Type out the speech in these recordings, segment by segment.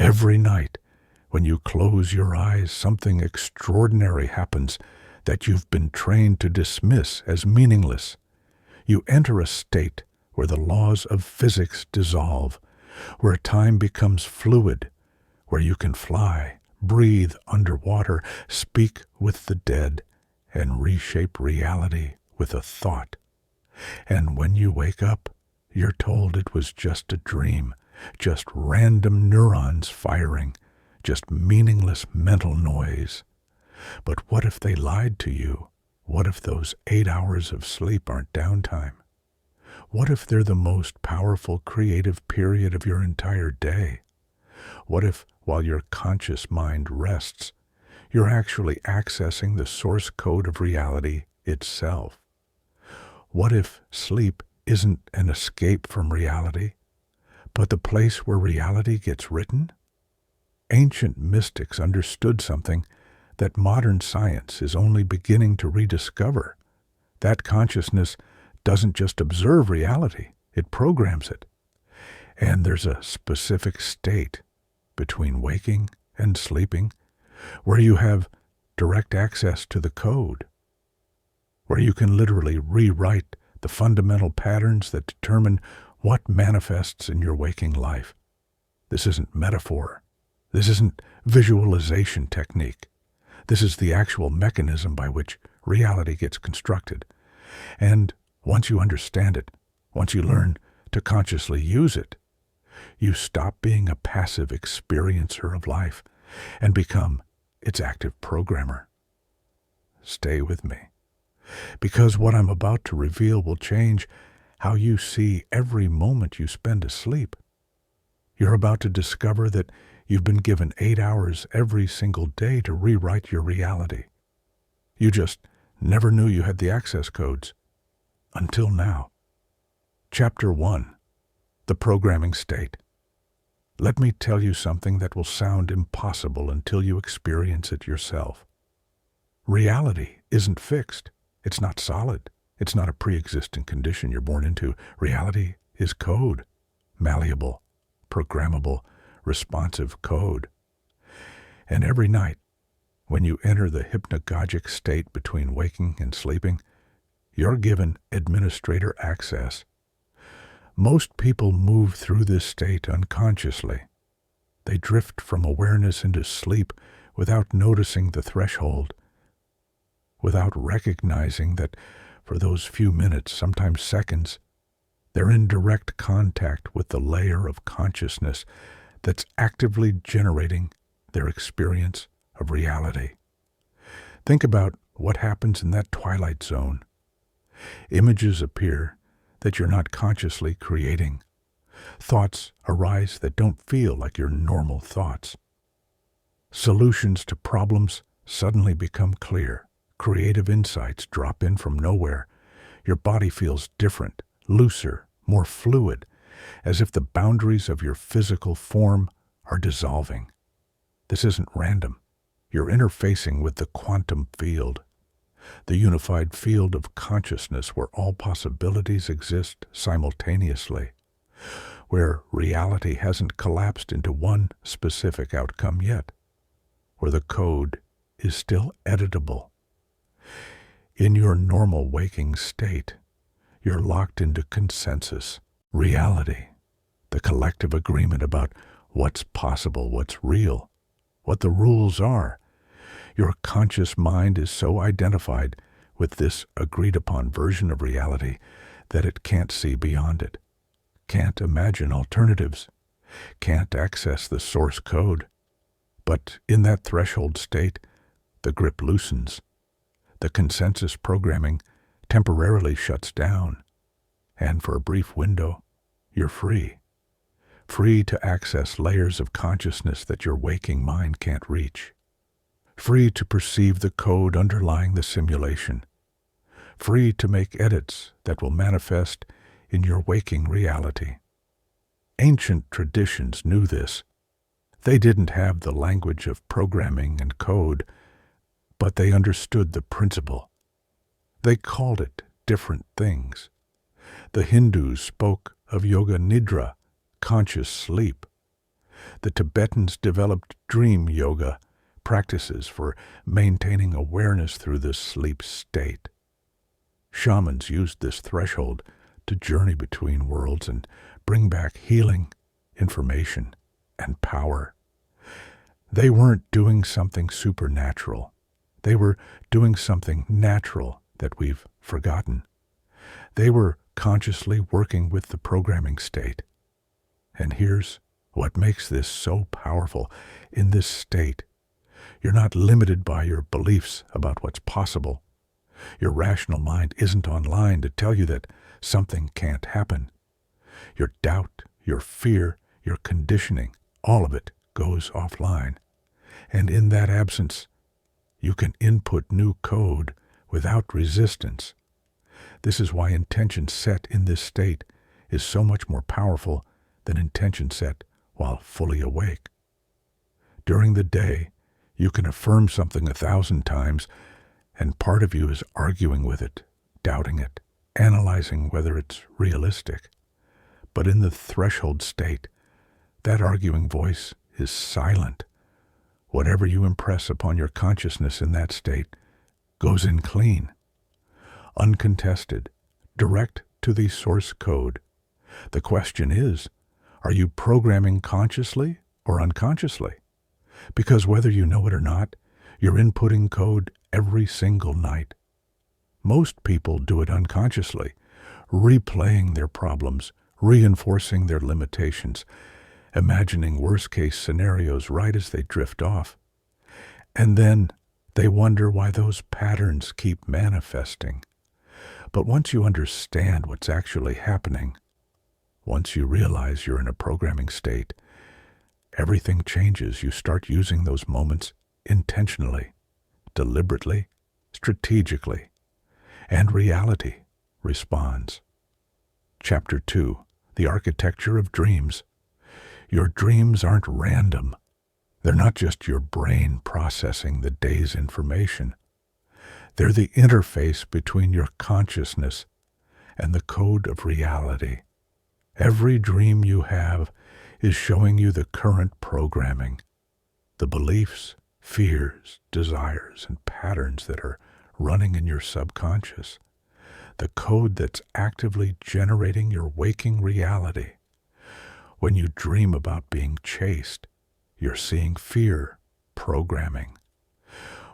Every night, when you close your eyes, something extraordinary happens that you've been trained to dismiss as meaningless. You enter a state where the laws of physics dissolve, where time becomes fluid, where you can fly, breathe underwater, speak with the dead, and reshape reality with a thought. And when you wake up, you're told it was just a dream, just random neurons firing, just meaningless mental noise. But what if they lied to you? What if those 8 hours of sleep aren't downtime? What if they're the most powerful creative period of your entire day? What if, while your conscious mind rests, you're actually accessing the source code of reality itself? What if sleep isn't an escape from reality, but the place where reality gets written? Ancient mystics understood something that modern science is only beginning to rediscover. That consciousness doesn't just observe reality, it programs it. And there's a specific state between waking and sleeping where you have direct access to the code, where you can literally rewrite the fundamental patterns that determine what manifests in your waking life. This isn't metaphor. This isn't visualization technique. This is the actual mechanism by which reality gets constructed. And once you understand it, once you learn to consciously use it, you stop being a passive experiencer of life and become its active programmer. Stay with me, because what I'm about to reveal will change how you see every moment you spend asleep. You're about to discover that you've been given 8 hours every single day to rewrite your reality. You just never knew you had the access codes. Until now. Chapter 1. The Programming State. Let me tell you something that will sound impossible until you experience it yourself. Reality isn't fixed. It's not solid. It's not a pre-existing condition you're born into. Reality is code. Malleable, programmable, responsive code. And every night, when you enter the hypnagogic state between waking and sleeping, you're given administrator access. Most people move through this state unconsciously. They drift from awareness into sleep without noticing the threshold, without recognizing that for those few minutes, sometimes seconds, they're in direct contact with the layer of consciousness that's actively generating their experience of reality. Think about what happens in that twilight zone. Images appear that you're not consciously creating. Thoughts arise that don't feel like your normal thoughts. Solutions to problems suddenly become clear. Creative insights drop in from nowhere. Your body feels different, looser, more fluid, as if the boundaries of your physical form are dissolving. This isn't random. You're interfacing with the quantum field, the unified field of consciousness where all possibilities exist simultaneously, where reality hasn't collapsed into one specific outcome yet, where the code is still editable. In your normal waking state, you're locked into consensus, reality, the collective agreement about what's possible, what's real, what the rules are. Your conscious mind is so identified with this agreed-upon version of reality that it can't see beyond it, can't imagine alternatives, can't access the source code. But in that threshold state, the grip loosens. The consensus programming temporarily shuts down, and for a brief window, you're free. Free to access layers of consciousness that your waking mind can't reach. Free to perceive the code underlying the simulation. Free to make edits that will manifest in your waking reality. Ancient traditions knew this. They didn't have the language of programming and code, but they understood the principle. They called it different things. The Hindus spoke of yoga nidra, conscious sleep. The Tibetans developed dream yoga practices for maintaining awareness through this sleep state. Shamans used this threshold to journey between worlds and bring back healing, information, and power. They weren't doing something supernatural. They were doing something natural that we've forgotten. They were consciously working with the programming state. And here's what makes this so powerful. In this state, you're not limited by your beliefs about what's possible. Your rational mind isn't online to tell you that something can't happen. Your doubt, your fear, your conditioning, all of it goes offline. And in that absence, you can input new code without resistance. This is why intention set in this state is so much more powerful than intention set while fully awake. During the day, you can affirm something 1,000 times, and part of you is arguing with it, doubting it, analyzing whether it's realistic. But in the threshold state, that arguing voice is silent. Whatever you impress upon your consciousness in that state goes in clean, uncontested, direct to the source code. The question is, are you programming consciously or unconsciously? Because whether you know it or not, you're inputting code every single night. Most people do it unconsciously, replaying their problems, reinforcing their limitations, imagining worst-case scenarios right as they drift off. And then they wonder why those patterns keep manifesting. But once you understand what's actually happening, once you realize you're in a programming state, everything changes. You start using those moments intentionally, deliberately, strategically, and reality responds. Chapter 2, The Architecture of Dreams. Your dreams aren't random. They're not just your brain processing the day's information. They're the interface between your consciousness and the code of reality. Every dream you have is showing you the current programming, the beliefs, fears, desires, and patterns that are running in your subconscious, the code that's actively generating your waking reality. When you dream about being chased, you're seeing fear programming.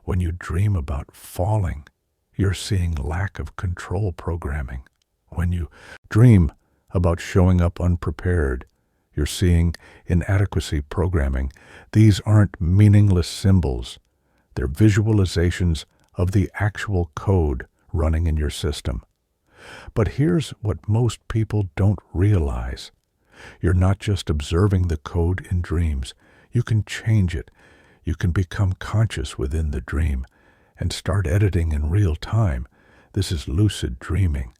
When you dream about falling, you're seeing lack of control programming. When you dream about showing up unprepared, you're seeing inadequacy programming. These aren't meaningless symbols. They're visualizations of the actual code running in your system. But here's what most people don't realize. You're not just observing the code in dreams. You can change it. You can become conscious within the dream and start editing in real time. This is lucid dreaming.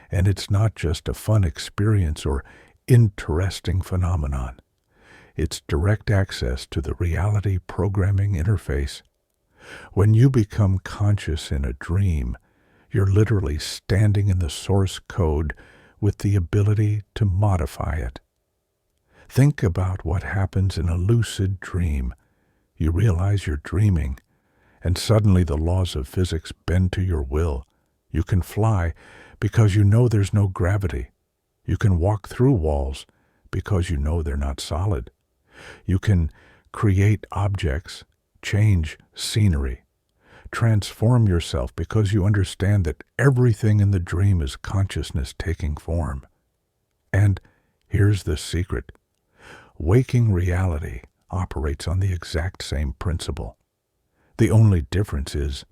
And it's not just a fun experience or interesting phenomenon. It's direct access to the reality programming interface. When you become conscious in a dream, you're literally standing in the source code with the ability to modify it. Think about what happens in a lucid dream. You realize you're dreaming, and suddenly the laws of physics bend to your will. You can fly because you know there's no gravity. You can walk through walls because you know they're not solid. You can create objects, change scenery, transform yourself because you understand that everything in the dream is consciousness taking form. And here's the secret. Waking reality operates on the exact same principle. The only difference is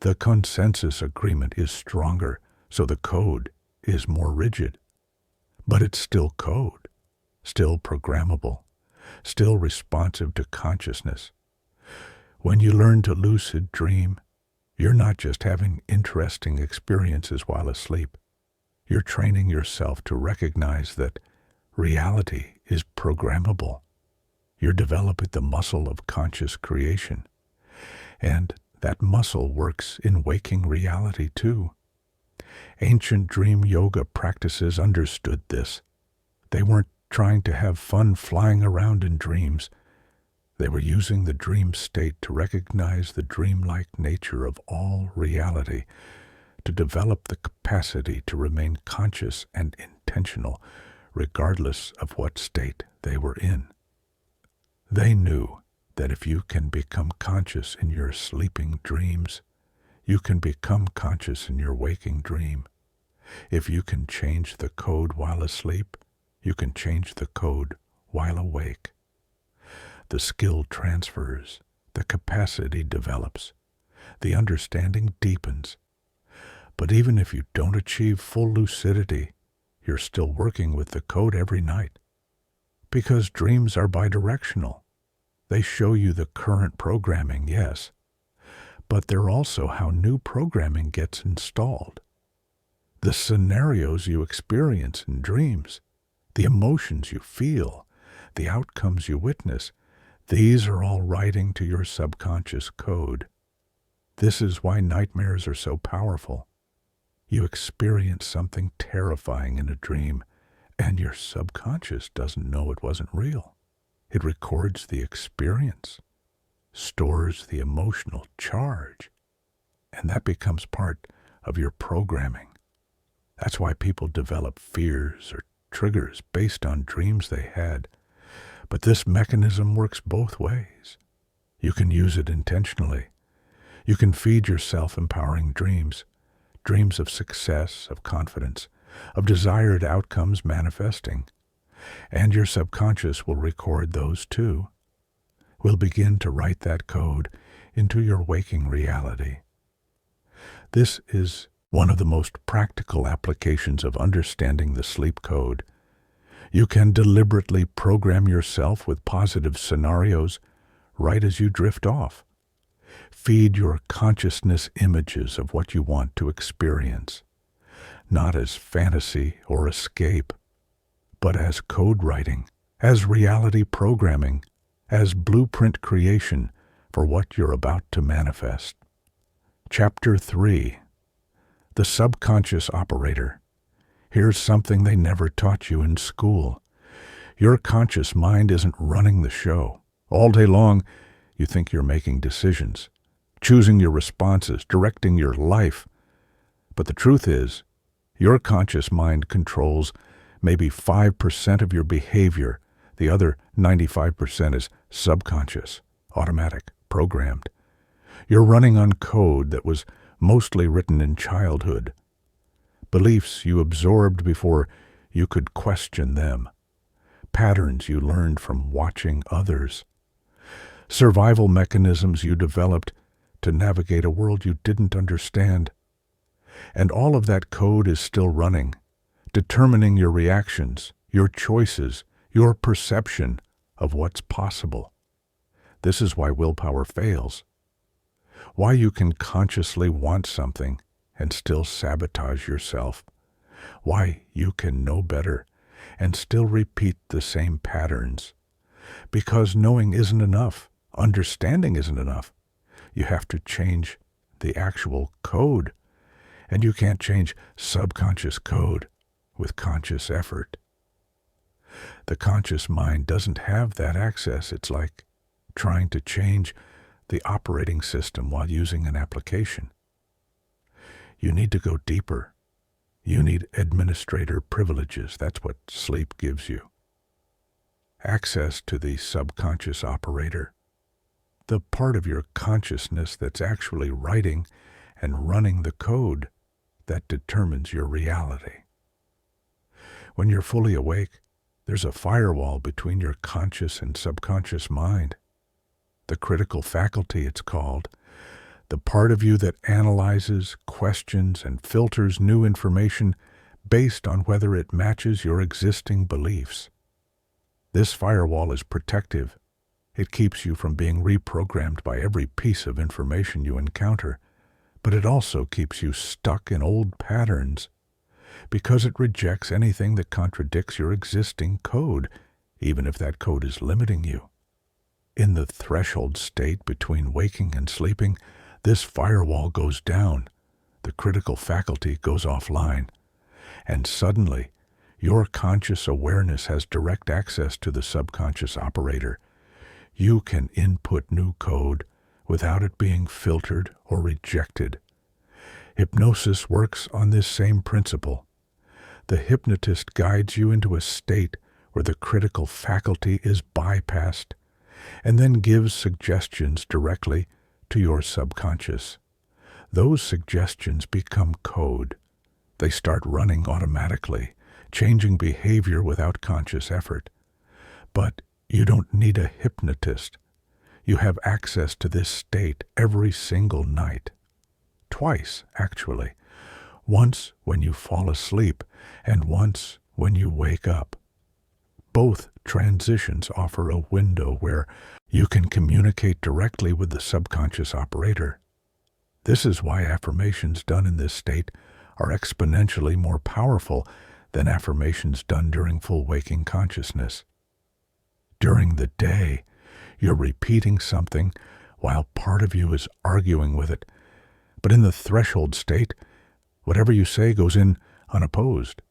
the consensus agreement is stronger, so the code is more rigid. But it's still code, still programmable, still responsive to consciousness. When you learn to lucid dream, you're not just having interesting experiences while asleep. You're training yourself to recognize that reality is programmable. You're developing the muscle of conscious creation. And that muscle works in waking reality too. Ancient dream yoga practices understood this. They weren't trying to have fun flying around in dreams. They were using the dream state to recognize the dreamlike nature of all reality, to develop the capacity to remain conscious and intentional, regardless of what state they were in. They knew that if you can become conscious in your sleeping dreams, you can become conscious in your waking dream. If you can change the code while asleep, you can change the code while awake. The skill transfers, the capacity develops, the understanding deepens. But even if you don't achieve full lucidity, you're still working with the code every night. Because dreams are bidirectional. They show you the current programming, yes, but they're also how new programming gets installed. The scenarios you experience in dreams, the emotions you feel, the outcomes you witness, these are all writing to your subconscious code. This is why nightmares are so powerful. You experience something terrifying in a dream, and your subconscious doesn't know it wasn't real. It records the experience, stores the emotional charge, and that becomes part of your programming. That's why people develop fears or triggers based on dreams they had. But this mechanism works both ways. You can use it intentionally. You can feed yourself empowering dreams, dreams of success, of confidence, of desired outcomes manifesting. And your subconscious will record those too. Will begin to write that code into your waking reality. This is one of the most practical applications of understanding the sleep code. You can deliberately program yourself with positive scenarios right as you drift off. Feed your consciousness images of what you want to experience, not as fantasy or escape, but as code writing, as reality programming, as blueprint creation for what you're about to manifest. Chapter 3. The Subconscious Operator. Here's something they never taught you in school. Your conscious mind isn't running the show. All day long, you think you're making decisions, choosing your responses, directing your life. But the truth is, your conscious mind controls maybe 5% of your behavior. The other 95% is subconscious, automatic, programmed. You're running on code that was mostly written in childhood. Beliefs you absorbed before you could question them. Patterns you learned from watching others. Survival mechanisms you developed to navigate a world you didn't understand. And all of that code is still running, determining your reactions, your choices, your perception of what's possible. This is why willpower fails. Why you can consciously want something and still sabotage yourself. Why you can know better and still repeat the same patterns. Because knowing isn't enough. Understanding isn't enough. You have to change the actual code. And you can't change subconscious code with conscious effort. The conscious mind doesn't have that access. It's like trying to change the operating system while using an application. You need to go deeper. You need administrator privileges. That's what sleep gives you. Access to the subconscious operator, the part of your consciousness that's actually writing and running the code that determines your reality. When you're fully awake, there's a firewall between your conscious and subconscious mind. The critical faculty, it's called, the part of you that analyzes, questions, and filters new information based on whether it matches your existing beliefs. This firewall is protective. It keeps you from being reprogrammed by every piece of information you encounter, but it also keeps you stuck in old patterns because it rejects anything that contradicts your existing code, even if that code is limiting you. In the threshold state between waking and sleeping, this firewall goes down, the critical faculty goes offline, and suddenly Your conscious awareness has direct access to the subconscious operator. You can input new code without it being filtered or rejected. Hypnosis works on this same principle. The hypnotist guides you into a state where the critical faculty is bypassed, and then gives suggestions directly to your subconscious. Those suggestions become code. They start running automatically, changing behavior without conscious effort. But you don't need a hypnotist. You have access to this state every single night. Twice, actually. Once when you fall asleep, and once when you wake up. Both transitions offer a window where you can communicate directly with the subconscious operator. This is why affirmations done in this state are exponentially more powerful than affirmations done during full waking consciousness. During the day, you're repeating something while part of you is arguing with it. But in the threshold state, whatever you say goes in unopposed.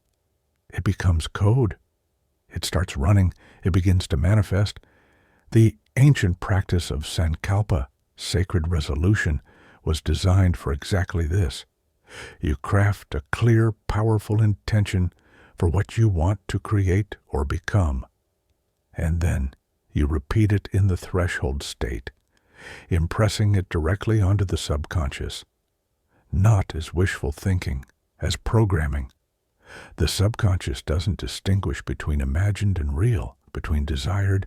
It becomes code. It starts running. It begins to manifest. The ancient practice of Sankalpa, sacred resolution, was designed for exactly this. You craft a clear, powerful intention for what you want to create or become. And then you repeat it in the threshold state, impressing it directly onto the subconscious. Not as wishful thinking, as programming. The subconscious doesn't distinguish between imagined and real, between desired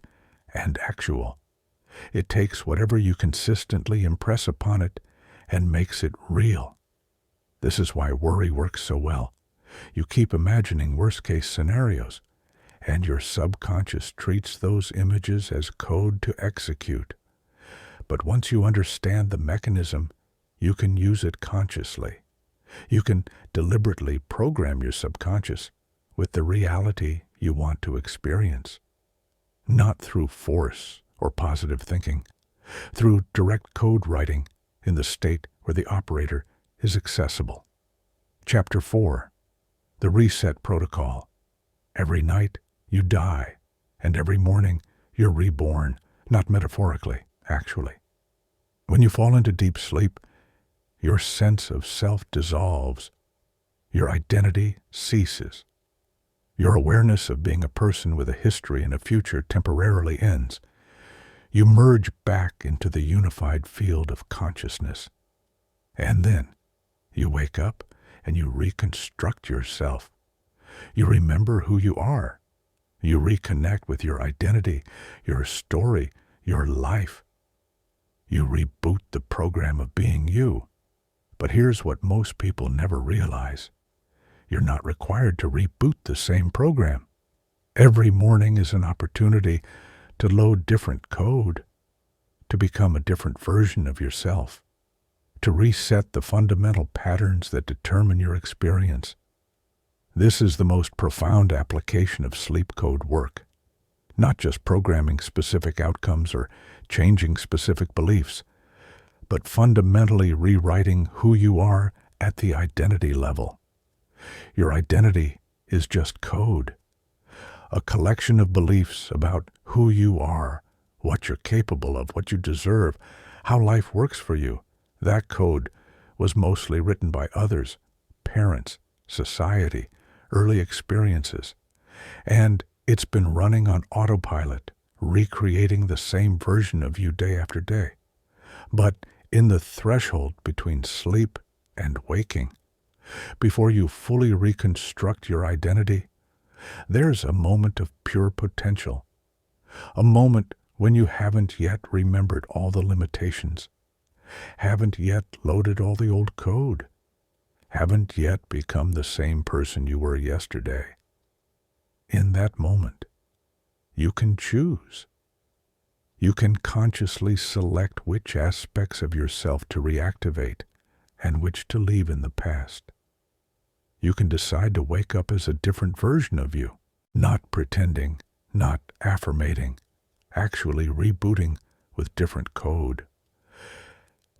and actual. It takes whatever you consistently impress upon it and makes it real. This is why worry works so well. You keep imagining worst-case scenarios, and your subconscious treats those images as code to execute. But once you understand the mechanism, you can use it consciously. You can deliberately program your subconscious with the reality you want to experience. Not through force or positive thinking, through direct code writing in the state where the operator is accessible. Chapter 4. The Reset Protocol. Every night you die, and every morning you're reborn, not metaphorically, actually. When you fall into deep sleep, your sense of self dissolves. Your identity ceases. Your awareness of being a person with a history and a future temporarily ends. You merge back into the unified field of consciousness. And then you wake up and you reconstruct yourself. You remember who you are. You reconnect with your identity, your story, your life. You reboot the program of being you. But here's what most people never realize. You're not required to reboot the same program. Every morning is an opportunity to load different code, to become a different version of yourself, to reset the fundamental patterns that determine your experience. This is the most profound application of sleep code work, not just programming specific outcomes or changing specific beliefs, but fundamentally rewriting who you are at the identity level. Your identity is just code, a collection of beliefs about who you are, what you're capable of, what you deserve, how life works for you. That code was mostly written by others, parents, society, early experiences, and it's been running on autopilot, recreating the same version of you day after day. But in the threshold between sleep and waking, before you fully reconstruct your identity, there's a moment of pure potential, a moment when you haven't yet remembered all the limitations, haven't yet loaded all the old code, haven't yet become the same person you were yesterday. In that moment, you can choose. You can consciously select which aspects of yourself to reactivate and which to leave in the past. You can decide to wake up as a different version of you, not pretending, not affirmating, actually rebooting with different code.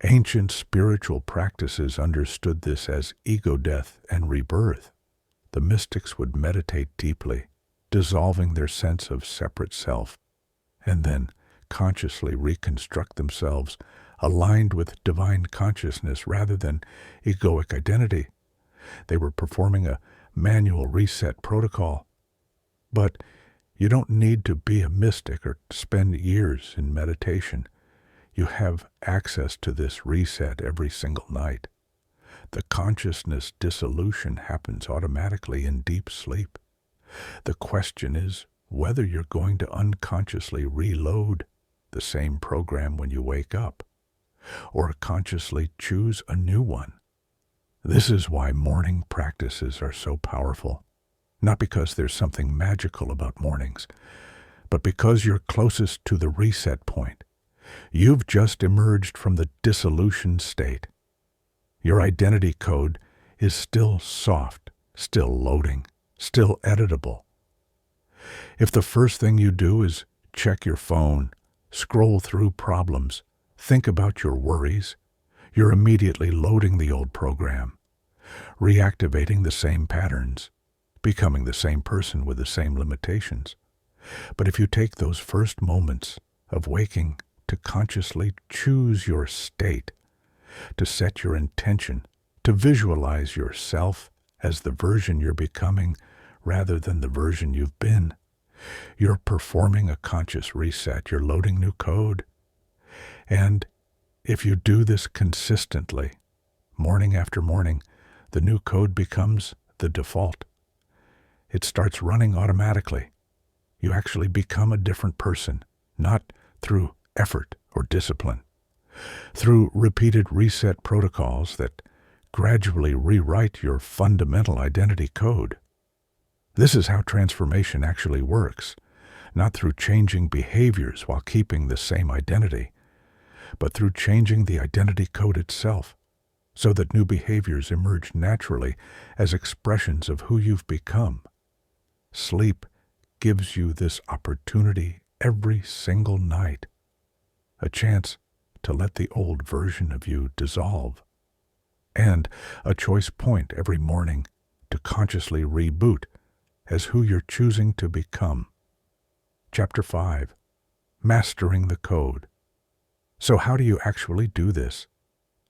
Ancient spiritual practices understood this as ego death and rebirth. the mystics would meditate deeply, dissolving their sense of separate self, and then consciously reconstruct themselves aligned with divine consciousness rather than egoic identity. They were performing a manual reset protocol. But you don't need to be a mystic or spend years in meditation. You have access to this reset every single night. The consciousness dissolution happens automatically in deep sleep. The question is whether you're going to unconsciously reload the same program when you wake up, or consciously choose a new one. This is why morning practices are so powerful. Not because there's something magical about mornings, but because you're closest to the reset point. You've just emerged from the dissolution state. Your identity code is still soft, still loading, still editable. If the first thing you do is check your phone, scroll through problems, think about your worries, you're immediately loading the old program, reactivating the same patterns, becoming the same person with the same limitations. But if you take those first moments of waking to consciously choose your state, to set your intention, to visualize yourself as the version you're becoming rather than the version you've been, you're performing a conscious reset. You're loading new code. And if you do this consistently, morning after morning, the new code becomes the default. It starts running automatically. You actually become a different person, not through effort or discipline, through repeated reset protocols that gradually rewrite your fundamental identity code. This is how transformation actually works, not through changing behaviors while keeping the same identity, but through changing the identity code itself, so that new behaviors emerge naturally as expressions of who you've become. Sleep gives you this opportunity every single night, a chance to let the old version of you dissolve, and a choice point every morning to consciously reboot as who you're choosing to become. Chapter 5. Mastering the Code. So how do you actually do this?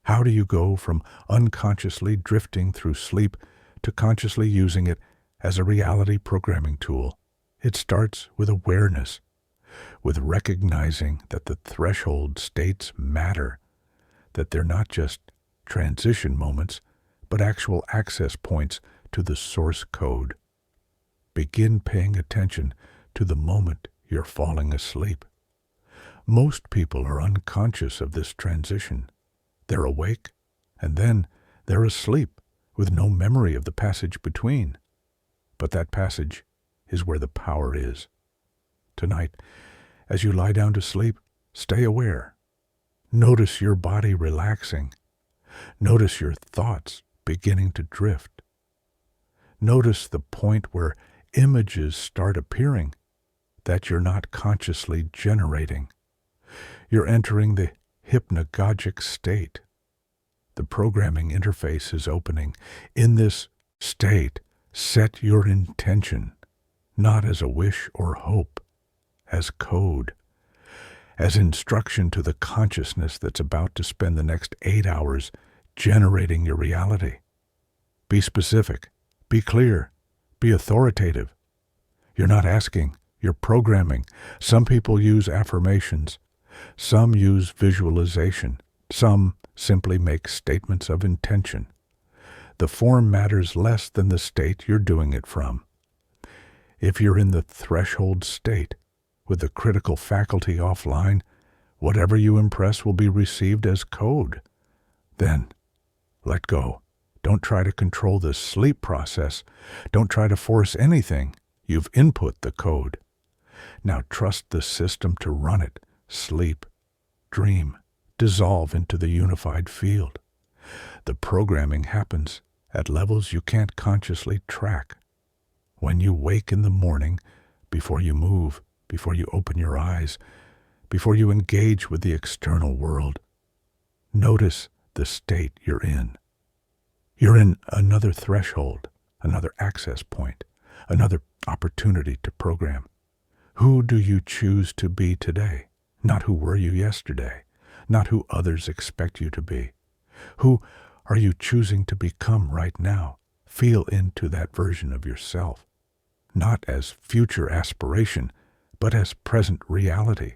How do you go from unconsciously drifting through sleep to consciously using it as a reality programming tool? It starts with awareness, with recognizing that the threshold states matter, that they're not just transition moments, but actual access points to the source code. Begin paying attention to the moment you're falling asleep. Most people are unconscious of this transition. They're awake, and then they're asleep with no memory of the passage between. But that passage is where the power is. Tonight, as you lie down to sleep, stay aware. Notice your body relaxing. Notice your thoughts beginning to drift. Notice the point where images start appearing that you're not consciously generating. You're entering the hypnagogic state. The programming interface is opening. In this state, set your intention, not as a wish or hope, as code, as instruction to the consciousness that's about to spend the next 8 hours generating your reality. Be specific, be clear, be authoritative. You're not asking, you're programming. Some people use affirmations. Some use visualization. Some simply make statements of intention. The form matters less than the state you're doing it from. If you're in the threshold state, with the critical faculty offline, whatever you impress will be received as code. Then, let go. Don't try to control the sleep process. Don't try to force anything. You've input the code. Now trust the system to run it. Sleep, dream, dissolve into the unified field. The programming happens at levels you can't consciously track. When you wake in the morning, before you move, before you open your eyes, before you engage with the external world, notice the state you're in. You're in another threshold, another access point, another opportunity to program. Who do you choose to be today? Not who were you yesterday, not who others expect you to be. Who are you choosing to become right now? Feel into that version of yourself, not as future aspiration, but as present reality.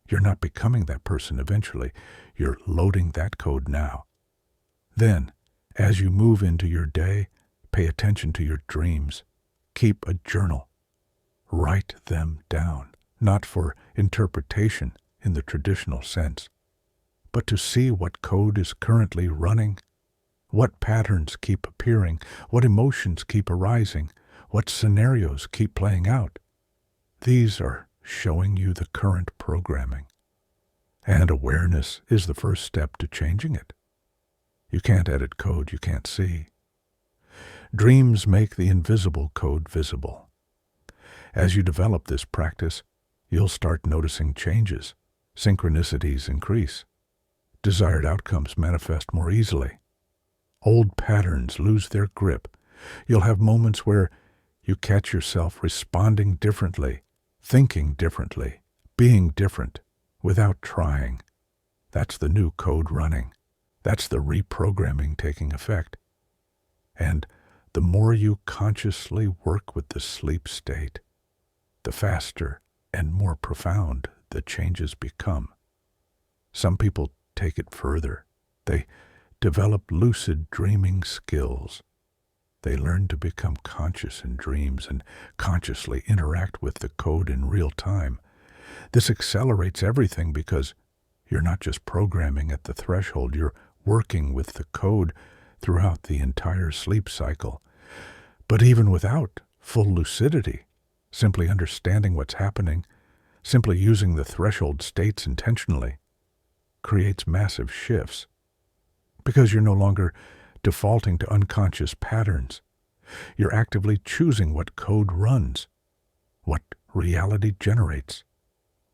You're not becoming that person eventually. You're loading that code now. Then, as you move into your day, pay attention to your dreams. Keep a journal. Write them down, not for interpretation in the traditional sense, but to see what code is currently running, what patterns keep appearing, what emotions keep arising, what scenarios keep playing out. These are showing you the current programming. And awareness is the first step to changing it. You can't edit code you can't see. Dreams make the invisible code visible. As you develop this practice, you'll start noticing changes. Synchronicities increase. Desired outcomes manifest more easily. Old patterns lose their grip. You'll have moments where you catch yourself responding differently, thinking differently, being different, without trying. That's the new code running. That's the reprogramming taking effect. And the more you consciously work with the sleep state, the faster and more profound the changes become. Some people take it further. They develop lucid dreaming skills. They learn to become conscious in dreams and consciously interact with the code in real time. This accelerates everything because you're not just programming at the threshold, you're working with the code throughout the entire sleep cycle. But even without full lucidity, simply understanding what's happening, simply using the threshold states intentionally, creates massive shifts. Because you're no longer defaulting to unconscious patterns. You're actively choosing what code runs, what reality generates,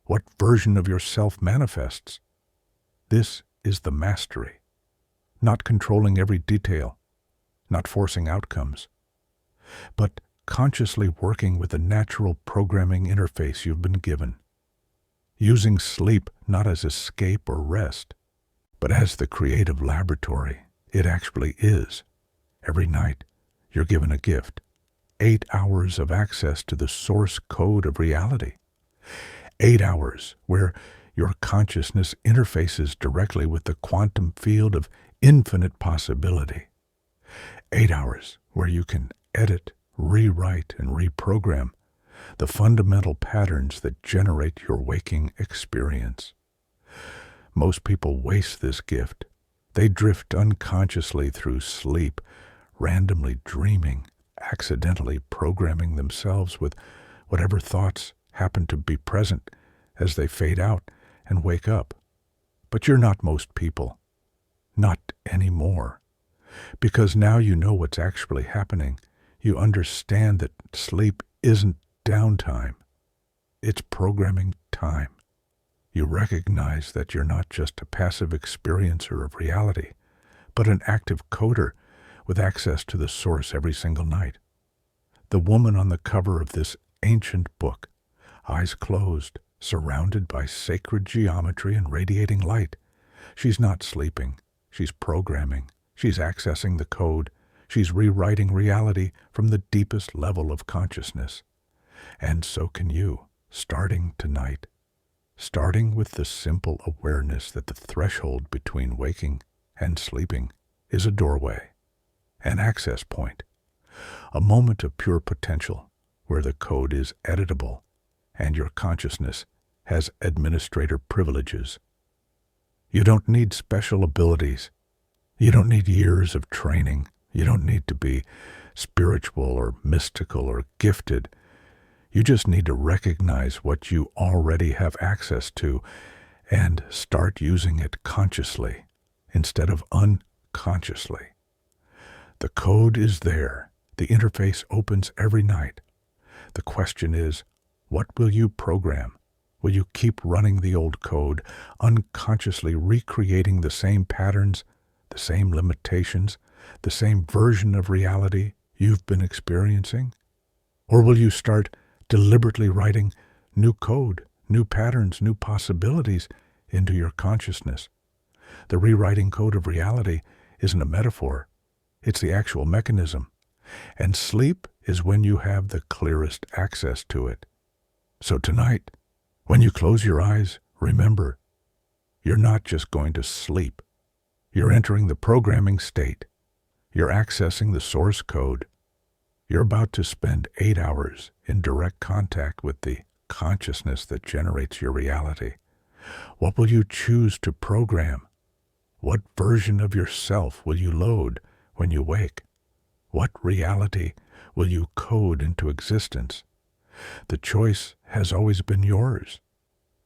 what version of yourself manifests. This is the mastery. Not controlling every detail, not forcing outcomes, but consciously working with the natural programming interface you've been given. Using sleep not as escape or rest, but as the creative laboratory it actually is. Every night, you're given a gift. 8 hours of access to the source code of reality. 8 hours where your consciousness interfaces directly with the quantum field of infinite possibility. 8 hours where you can edit, rewrite, and reprogram the fundamental patterns that generate your waking experience. Most people waste this gift. They drift unconsciously through sleep, randomly dreaming, accidentally programming themselves with whatever thoughts happen to be present as they fade out and wake up. But you're not most people. Not anymore. Because now you know what's actually happening. You understand that sleep isn't downtime. It's programming time. You recognize that you're not just a passive experiencer of reality, but an active coder with access to the source every single night. The woman on the cover of this ancient book, eyes closed, surrounded by sacred geometry and radiating light. She's not sleeping. She's programming. She's accessing the code. She's rewriting reality from the deepest level of consciousness. And so can you, starting tonight. Starting with the simple awareness that the threshold between waking and sleeping is a doorway, an access point, a moment of pure potential where the code is editable and your consciousness has administrator privileges. You don't need special abilities. You don't need years of training. You don't need to be spiritual or mystical or gifted. You just need to recognize what you already have access to and start using it consciously instead of unconsciously. The code is there. The interface opens every night. The question is, what will you program? Will you keep running the old code, unconsciously recreating the same patterns, the same limitations, the same version of reality you've been experiencing? Or will you start deliberately writing new code, new patterns, new possibilities into your consciousness? The rewriting code of reality isn't a metaphor. It's the actual mechanism. And sleep is when you have the clearest access to it. So tonight, when you close your eyes, remember, you're not just going to sleep. You're entering the programming state. You're accessing the source code. You're about to spend 8 hours in direct contact with the consciousness that generates your reality. What will you choose to program? What version of yourself will you load when you wake? What reality will you code into existence? The choice has always been yours.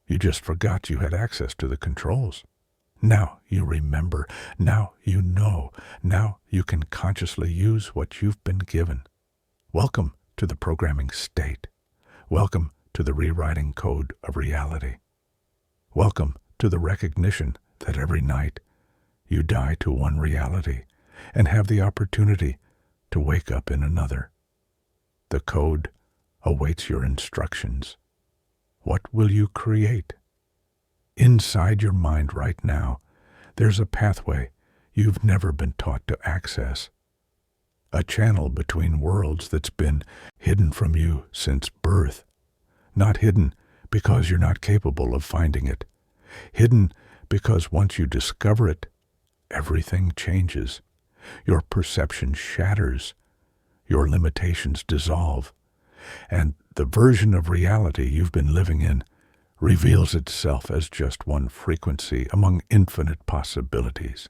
You just forgot you had access to the controls. Now you remember. Now you know. Now you can consciously use what you've been given. Welcome to the programming state. Welcome to the rewriting code of reality. Welcome to the recognition that every night you die to one reality and have the opportunity to wake up in another. The code awaits your instructions. What will you create? Inside your mind right now, there's a pathway you've never been taught to access. A channel between worlds that's been hidden from you since birth. Not hidden because you're not capable of finding it. Hidden because once you discover it, everything changes. Your perception shatters. Your limitations dissolve. And the version of reality you've been living in reveals itself as just one frequency among infinite possibilities.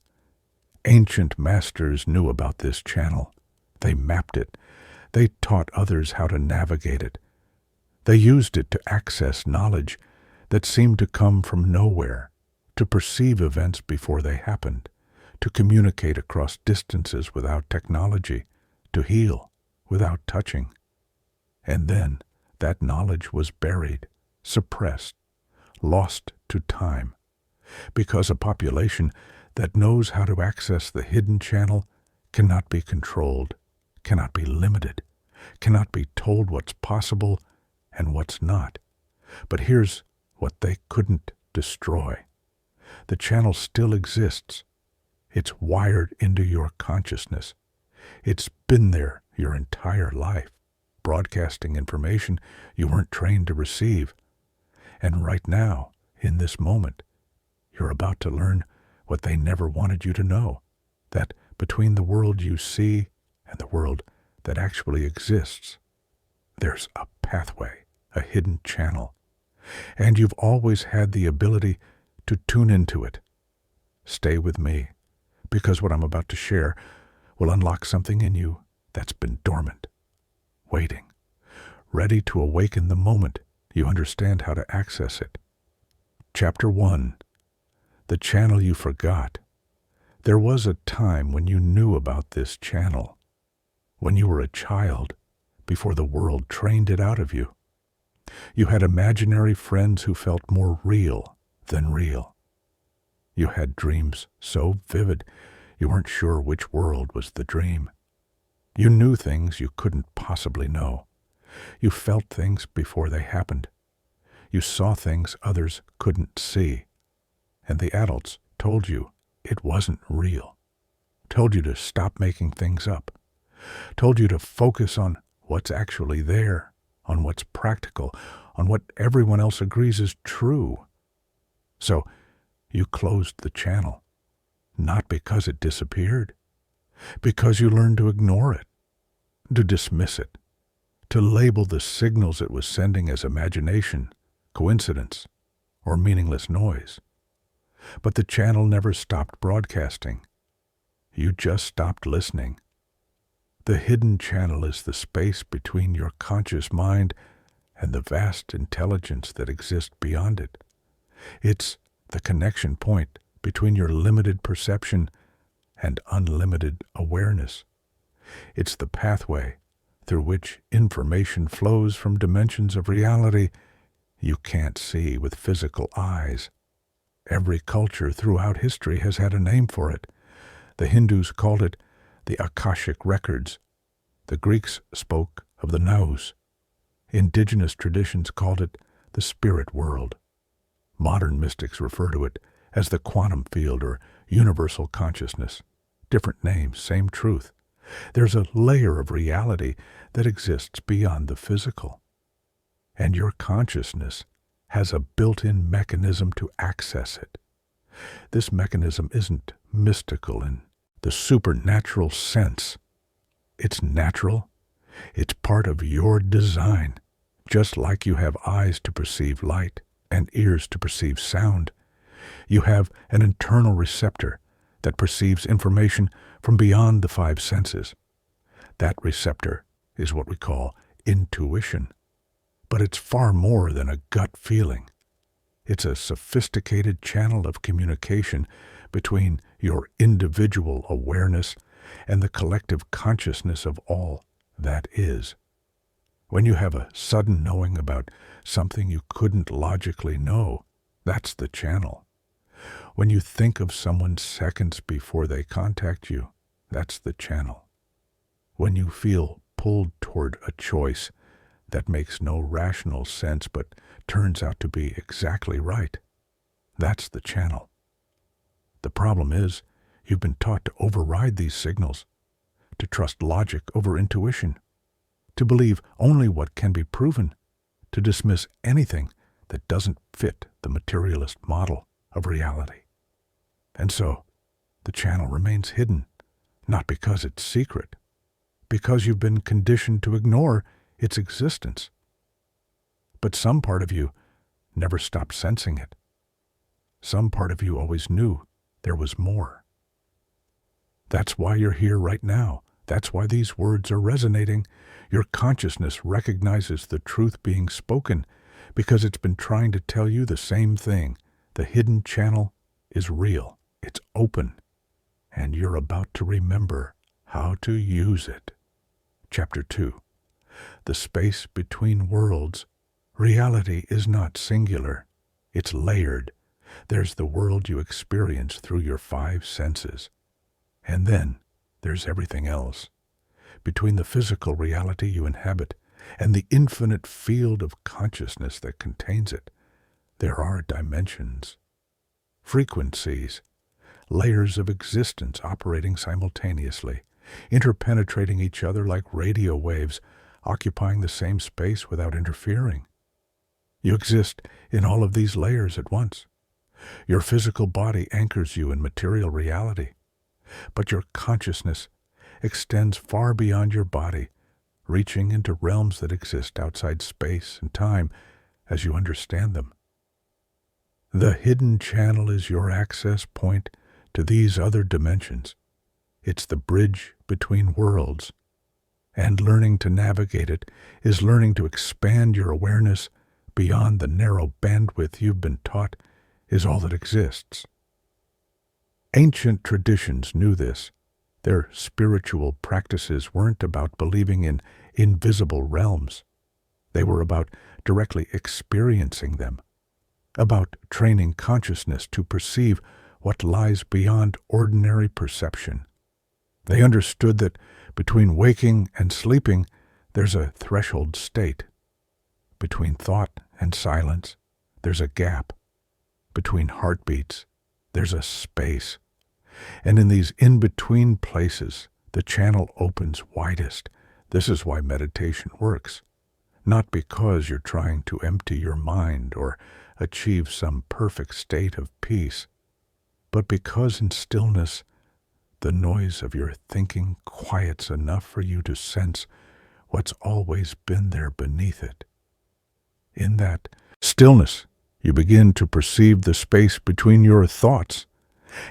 Ancient masters knew about this channel. They mapped it. They taught others how to navigate it. They used it to access knowledge that seemed to come from nowhere, to perceive events before they happened, to communicate across distances without technology, to heal without touching. And then that knowledge was buried, suppressed, lost to time, because a population that knows how to access the hidden channel cannot be controlled, cannot be limited, cannot be told what's possible and what's not. But here's what they couldn't destroy. The channel still exists. It's wired into your consciousness. It's been there your entire life, broadcasting information you weren't trained to receive. And right now, in this moment, you're about to learn what they never wanted you to know, that between the world you see and the world that actually exists, there's a pathway, a hidden channel. And you've always had the ability to tune into it. Stay with me, because what I'm about to share will unlock something in you that's been dormant, waiting, ready to awaken the moment you understand how to access it. Chapter 1. The channel you forgot. There was a time when you knew about this channel, when you were a child, before the world trained it out of you. You had imaginary friends who felt more real than real. You had dreams so vivid you weren't sure which world was the dream. You knew things you couldn't possibly know. You felt things before they happened. You saw things others couldn't see. And the adults told you it wasn't real. Told you to stop making things up. Told you to focus on what's actually there, on what's practical, on what everyone else agrees is true. So you closed the channel, not because it disappeared, because you learned to ignore it, to dismiss it, to label the signals it was sending as imagination, coincidence, or meaningless noise. But the channel never stopped broadcasting. You just stopped listening. The hidden channel is the space between your conscious mind and the vast intelligence that exists beyond it. It's the connection point between your limited perception and unlimited awareness. It's the pathway through which information flows from dimensions of reality you can't see with physical eyes. Every culture throughout history has had a name for it. The Hindus called it the Akashic Records. The Greeks spoke of the nous. Indigenous traditions called it the spirit world. Modern mystics refer to it as the quantum field or universal consciousness. Different names, same truth. There's a layer of reality that exists beyond the physical. And your consciousness has a built-in mechanism to access it. This mechanism isn't mystical in the supernatural sense. It's natural. It's part of your design. Just like you have eyes to perceive light and ears to perceive sound, you have an internal receptor that perceives information from beyond the five senses. That receptor is what we call intuition. But it's far more than a gut feeling. It's a sophisticated channel of communication between your individual awareness and the collective consciousness of all that is. When you have a sudden knowing about something you couldn't logically know, that's the channel. When you think of someone seconds before they contact you, that's the channel. When you feel pulled toward a choice that makes no rational sense but turns out to be exactly right, that's the channel. The problem is, you've been taught to override these signals, to trust logic over intuition, to believe only what can be proven, to dismiss anything that doesn't fit the materialist model of reality. And so, the channel remains hidden, not because it's secret, because you've been conditioned to ignore its existence. But some part of you never stopped sensing it. Some part of you always knew there was more. That's why you're here right now. That's why these words are resonating. Your consciousness recognizes the truth being spoken because it's been trying to tell you the same thing. The hidden channel is real. It's open. And you're about to remember how to use it. Chapter 2. The space between worlds. Reality is not singular. It's layered. There's the world you experience through your five senses. And then there's everything else. Between the physical reality you inhabit and the infinite field of consciousness that contains it, there are dimensions, frequencies, layers of existence operating simultaneously, interpenetrating each other like radio waves, occupying the same space without interfering. You exist in all of these layers at once. Your physical body anchors you in material reality, but your consciousness extends far beyond your body, reaching into realms that exist outside space and time as you understand them. The hidden channel is your access point to these other dimensions. It's the bridge between worlds, and learning to navigate it is learning to expand your awareness beyond the narrow bandwidth you've been taught is all that exists. Ancient traditions knew this. Their spiritual practices weren't about believing in invisible realms. They were about directly experiencing them, about training consciousness to perceive what lies beyond ordinary perception. They understood that between waking and sleeping, there's a threshold state. Between thought and silence, there's a gap. Between heartbeats, there's a space. And in these in-between places, the channel opens widest. This is why meditation works. Not because you're trying to empty your mind or achieve some perfect state of peace, but because in stillness, the noise of your thinking quiets enough for you to sense what's always been there beneath it. In that stillness, you begin to perceive the space between your thoughts,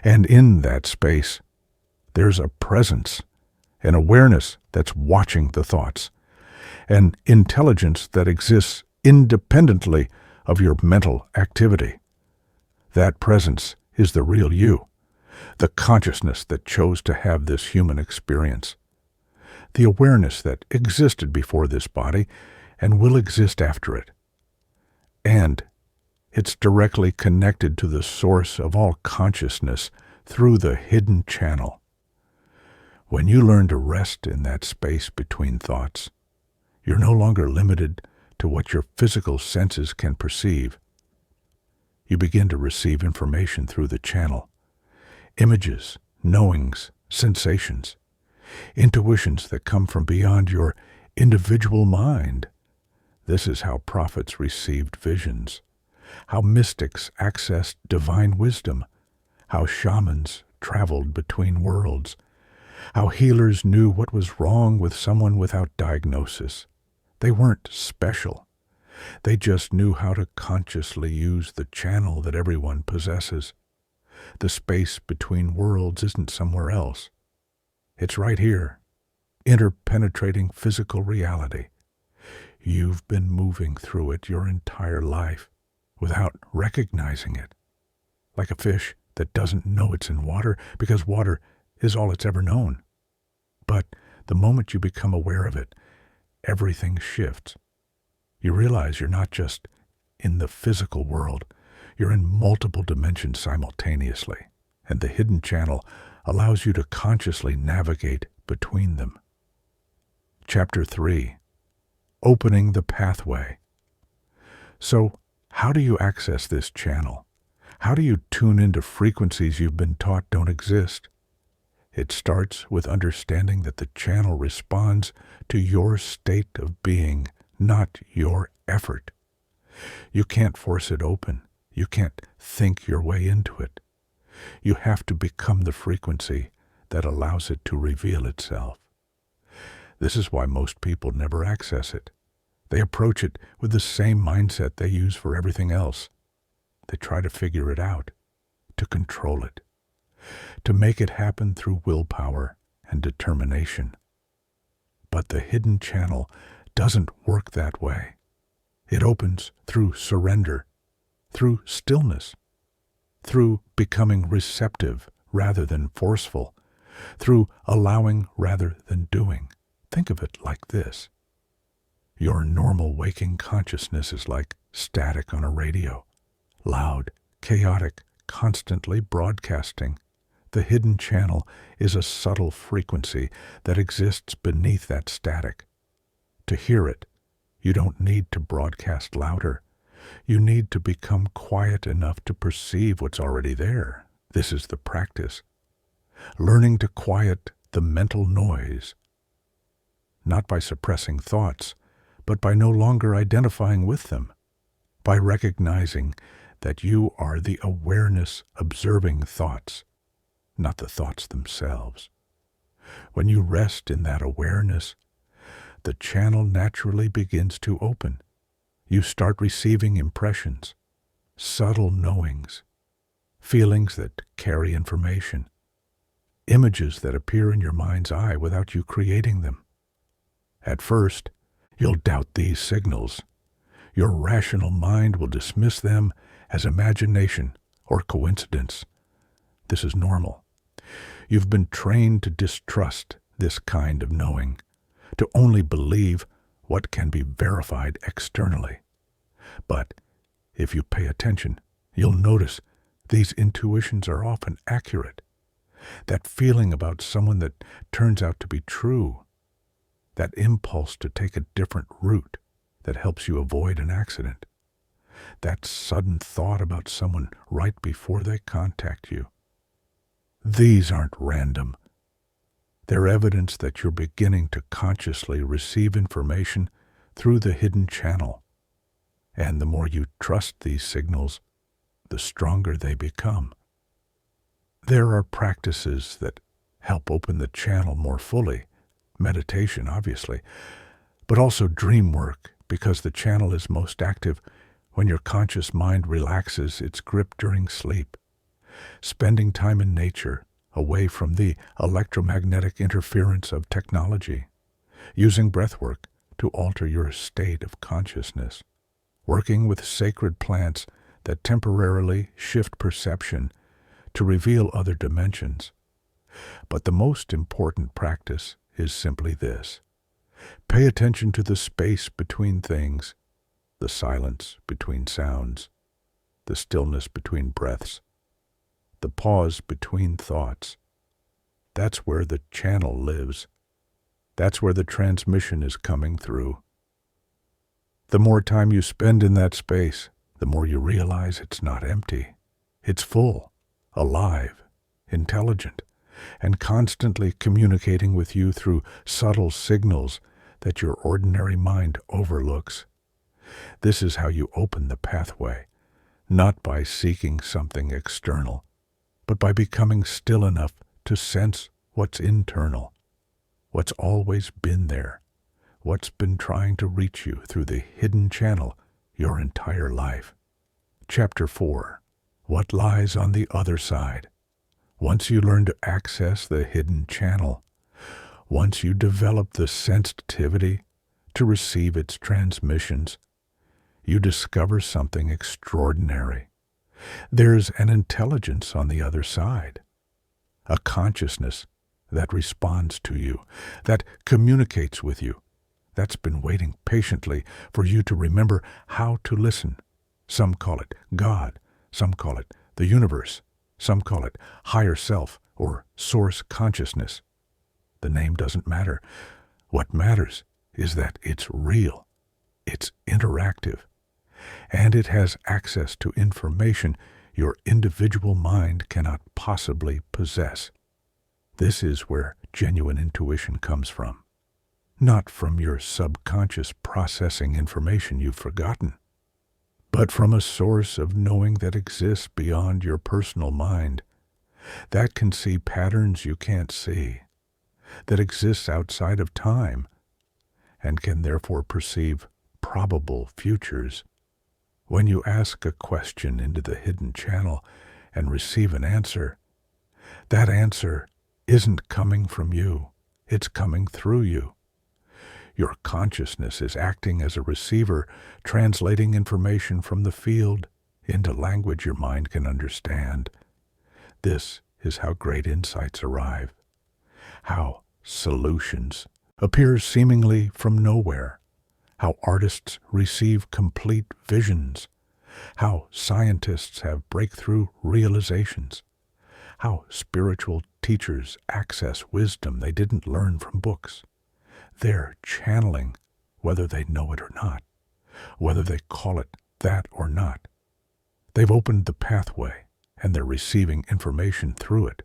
and in that space, there's a presence, an awareness that's watching the thoughts, an intelligence that exists independently of your mental activity. That presence is the real you, the consciousness that chose to have this human experience, the awareness that existed before this body and will exist after it. And it's directly connected to the source of all consciousness through the hidden channel. When you learn to rest in that space between thoughts, you're no longer limited to what your physical senses can perceive. You begin to receive information through the channel. Images, knowings, sensations, intuitions that come from beyond your individual mind. This is how prophets received visions, how mystics accessed divine wisdom, how shamans traveled between worlds, how healers knew what was wrong with someone without diagnosis. They weren't special. They just knew how to consciously use the channel that everyone possesses. The space between worlds isn't somewhere else. It's right here, interpenetrating physical reality. You've been moving through it your entire life without recognizing it, like a fish that doesn't know it's in water because water is all it's ever known. But the moment you become aware of it, everything shifts. You realize you're not just in the physical world, you're in multiple dimensions simultaneously, and the hidden channel allows you to consciously navigate between them. Chapter 3. Opening the Pathway. So, how do you access this channel? How do you tune into frequencies you've been taught don't exist? It starts with understanding that the channel responds to your state of being, not your effort. You can't force it open. You can't think your way into it. You have to become the frequency that allows it to reveal itself. This is why most people never access it. They approach it with the same mindset they use for everything else. They try to figure it out, to control it, to make it happen through willpower and determination. But the hidden channel doesn't work that way. It opens through surrender, through stillness, through becoming receptive rather than forceful, through allowing rather than doing. Think of it like this. Your normal waking consciousness is like static on a radio, loud, chaotic, constantly broadcasting. The hidden channel is a subtle frequency that exists beneath that static. To hear it, you don't need to broadcast louder. You need to become quiet enough to perceive what's already there. This is the practice. Learning to quiet the mental noise, not by suppressing thoughts, but by no longer identifying with them, by recognizing that you are the awareness observing thoughts, not the thoughts themselves. When you rest in that awareness, the channel naturally begins to open. You start receiving impressions, subtle knowings, feelings that carry information, images that appear in your mind's eye without you creating them. At first, you'll doubt these signals. Your rational mind will dismiss them as imagination or coincidence. This is normal. You've been trained to distrust this kind of knowing, to only believe what can be verified externally. But if you pay attention, you'll notice these intuitions are often accurate. That feeling about someone that turns out to be true, that impulse to take a different route that helps you avoid an accident, that sudden thought about someone right before they contact you. These aren't random. They're evidence that you're beginning to consciously receive information through the hidden channel. And the more you trust these signals, the stronger they become. There are practices that help open the channel more fully. Meditation, obviously, but also dream work, because the channel is most active when your conscious mind relaxes its grip during sleep. Spending time in nature, away from the electromagnetic interference of technology. Using breathwork to alter your state of consciousness. Working with sacred plants that temporarily shift perception to reveal other dimensions. But the most important practice is simply this. Pay attention to the space between things, the silence between sounds, the stillness between breaths, the pause between thoughts. That's where the channel lives. That's where the transmission is coming through. The more time you spend in that space, the more you realize it's not empty. It's full, alive, intelligent, and constantly communicating with you through subtle signals that your ordinary mind overlooks. This is how you open the pathway, not by seeking something external, but by becoming still enough to sense what's internal, what's always been there, what's been trying to reach you through the hidden channel your entire life. Chapter 4. What lies on the other side? Once you learn to access the hidden channel, once you develop the sensitivity to receive its transmissions, you discover something extraordinary. There's an intelligence on the other side, a consciousness that responds to you, that communicates with you, that's been waiting patiently for you to remember how to listen. Some call it God, some call it the universe, some call it higher self or source consciousness. The name doesn't matter. What matters is that it's real, it's interactive, and it has access to information your individual mind cannot possibly possess. This is where genuine intuition comes from. Not from your subconscious processing information you've forgotten, but from a source of knowing that exists beyond your personal mind, that can see patterns you can't see, that exists outside of time, and can therefore perceive probable futures. When you ask a question into the hidden channel and receive an answer, that answer isn't coming from you, it's coming through you. Your consciousness is acting as a receiver, translating information from the field into language your mind can understand. This is how great insights arrive, how solutions appear seemingly from nowhere, how artists receive complete visions, how scientists have breakthrough realizations, how spiritual teachers access wisdom they didn't learn from books. They're channeling, whether they know it or not, whether they call it that or not. They've opened the pathway, and they're receiving information through it.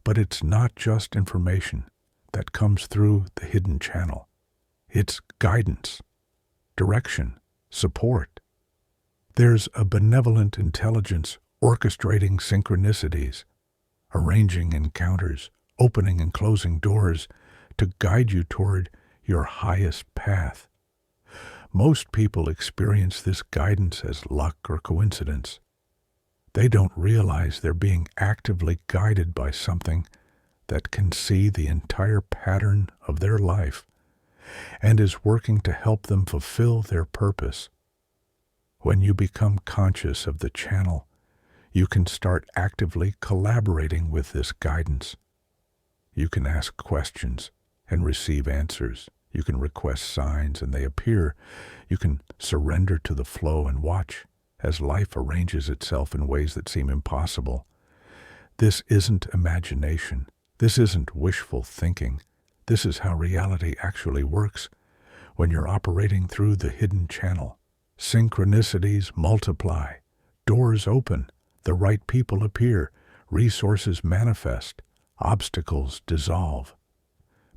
But it's not just information that comes through the hidden channel. It's guidance, direction, support. There's a benevolent intelligence orchestrating synchronicities, arranging encounters, opening and closing doors, to guide you toward your highest path. Most people experience this guidance as luck or coincidence. They don't realize they're being actively guided by something that can see the entire pattern of their life and is working to help them fulfill their purpose. When you become conscious of the channel, you can start actively collaborating with this guidance. You can ask questions and receive answers. You can request signs and they appear. You can surrender to the flow and watch as life arranges itself in ways that seem impossible. This isn't imagination. This isn't wishful thinking. This is how reality actually works when you're operating through the hidden channel. Synchronicities multiply, doors open, the right people appear, resources manifest, obstacles dissolve.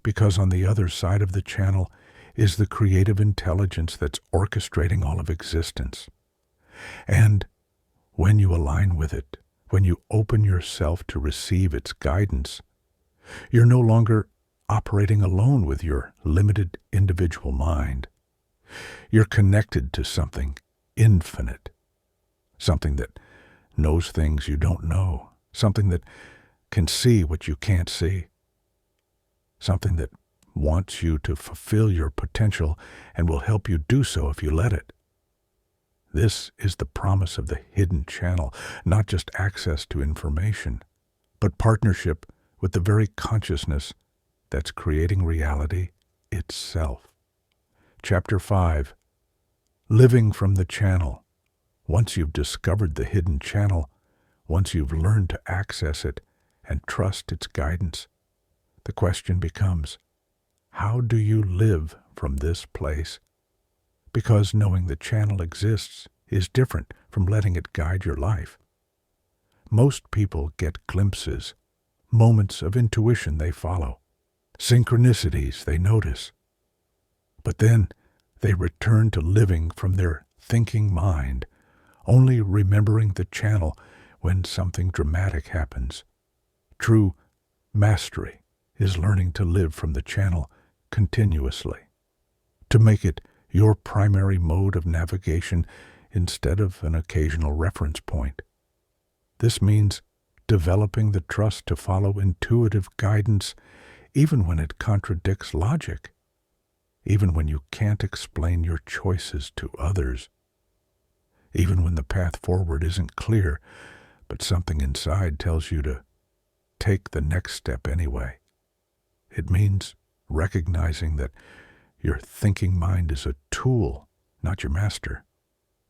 Because on the other side of the channel is the creative intelligence that's orchestrating all of existence. And when you align with it, when you open yourself to receive its guidance, you're no longer operating alone with your limited individual mind. You're connected to something infinite, something that knows things you don't know, something that can see what you can't see, something that wants you to fulfill your potential and will help you do so if you let it. This is the promise of the hidden channel, not just access to information, but partnership with the very consciousness that's creating reality itself. Chapter 5. Living from the channel. Once you've discovered the hidden channel, once you've learned to access it and trust its guidance, The question becomes, how do you live from this place? Because knowing the channel exists is different from letting it guide your life. Most people get glimpses, moments of intuition they follow, synchronicities they notice. But then they return to living from their thinking mind, only remembering the channel when something dramatic happens. True mastery is learning to live from the channel continuously, to make it your primary mode of navigation instead of an occasional reference point. This means developing the trust to follow intuitive guidance even when it contradicts logic, even when you can't explain your choices to others, even when the path forward isn't clear, but something inside tells you to take the next step anyway. It means recognizing that your thinking mind is a tool, not your master.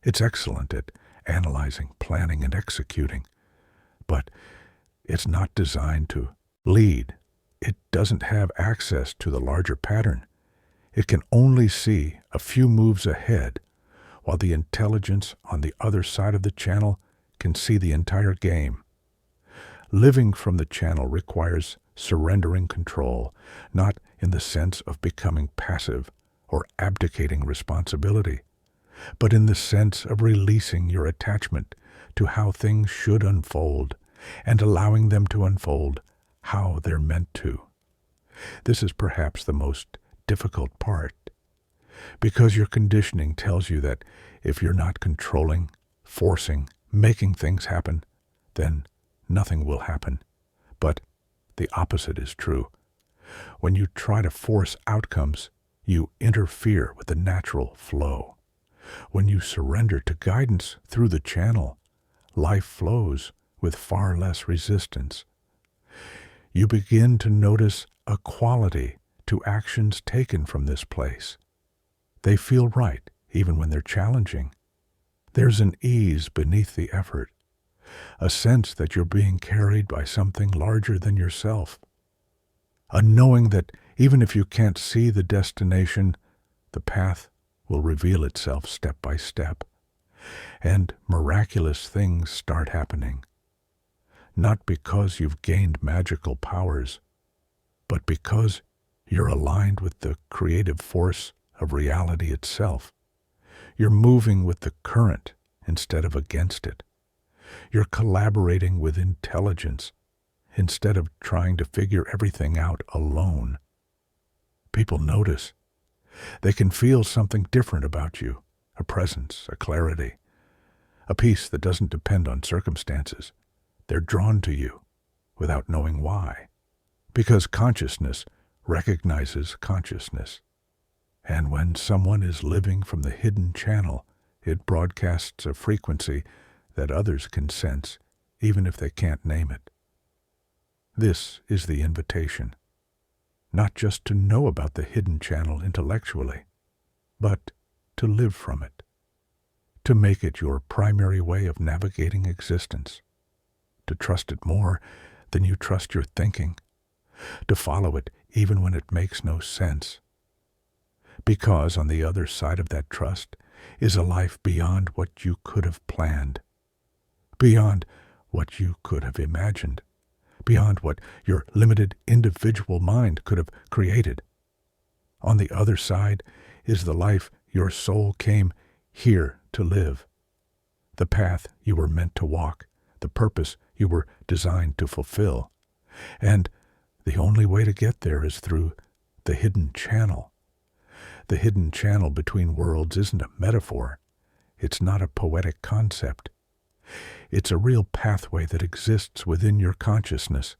It's excellent at analyzing, planning, and executing, but it's not designed to lead. It doesn't have access to the larger pattern. It can only see a few moves ahead, while the intelligence on the other side of the channel can see the entire game. Living from the channel requires surrendering control, not in the sense of becoming passive or abdicating responsibility, but in the sense of releasing your attachment to how things should unfold and allowing them to unfold how they're meant to. This is perhaps the most difficult part, because your conditioning tells you that if you're not controlling, forcing, making things happen, then nothing will happen. But the opposite is true. When you try to force outcomes, you interfere with the natural flow. When you surrender to guidance through the channel, life flows with far less resistance. You begin to notice a quality to actions taken from this place. They feel right, even when they're challenging. There's an ease beneath the effort, a sense that you're being carried by something larger than yourself, a knowing that even if you can't see the destination, the path will reveal itself step by step, and miraculous things start happening. Not because you've gained magical powers, but because you're aligned with the creative force of reality itself. You're moving with the current instead of against it. You're collaborating with intelligence instead of trying to figure everything out alone. People notice. They can feel something different about you, a presence, a clarity, a peace that doesn't depend on circumstances. They're drawn to you without knowing why, because consciousness recognizes consciousness. And when someone is living from the hidden channel, it broadcasts a frequency that others can sense, even if they can't name it. This is the invitation, not just to know about the hidden channel intellectually, but to live from it, to make it your primary way of navigating existence, to trust it more than you trust your thinking, to follow it even when it makes no sense. Because on the other side of that trust is a life beyond what you could have planned, beyond what you could have imagined, beyond what your limited individual mind could have created. On the other side is the life your soul came here to live, the path you were meant to walk, the purpose you were designed to fulfill. And the only way to get there is through the hidden channel. The hidden channel between worlds isn't a metaphor. It's not a poetic concept. It's a real pathway that exists within your consciousness,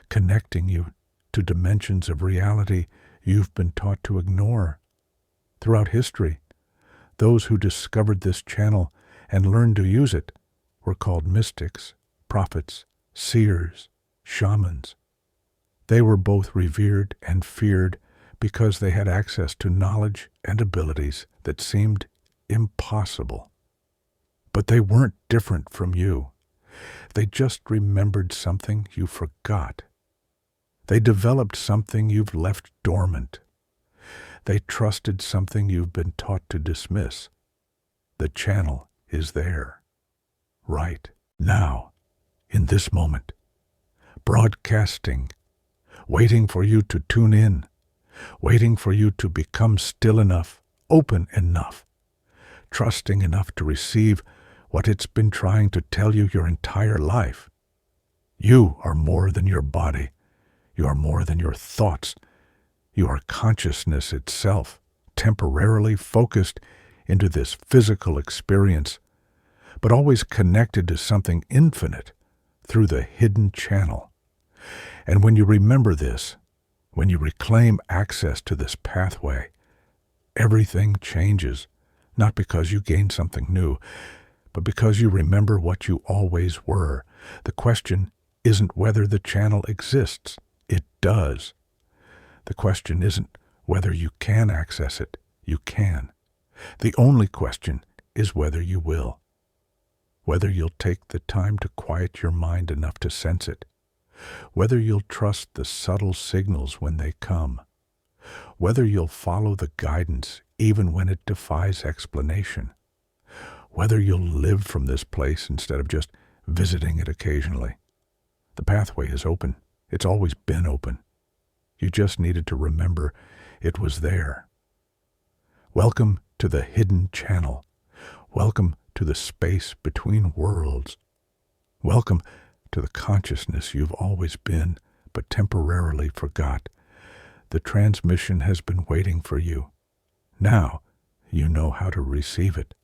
connecting you to dimensions of reality you've been taught to ignore. Throughout history, those who discovered this channel and learned to use it were called mystics, prophets, seers, shamans. They were both revered and feared because they had access to knowledge and abilities that seemed impossible. But they weren't different from you. They just remembered something you forgot. They developed something you've left dormant. They trusted something you've been taught to dismiss. The channel is there, right now, in this moment, broadcasting, waiting for you to tune in, waiting for you to become still enough, open enough, trusting enough to receive what it's been trying to tell you your entire life. You are more than your body. You are more than your thoughts. You are consciousness itself, temporarily focused into this physical experience, but always connected to something infinite through the hidden channel. And when you remember this, when you reclaim access to this pathway, everything changes, not because you gain something new, but because you remember what you always were. The question isn't whether the channel exists. It does. The question isn't whether you can access it. You can. The only question is whether you will. Whether you'll take the time to quiet your mind enough to sense it. Whether you'll trust the subtle signals when they come. Whether you'll follow the guidance even when it defies explanation. Whether you'll live from this place instead of just visiting it occasionally. The pathway is open. It's always been open. You just needed to remember it was there. Welcome to the hidden channel. Welcome to the space between worlds. Welcome to the consciousness you've always been, but temporarily forgot. The transmission has been waiting for you. Now you know how to receive it.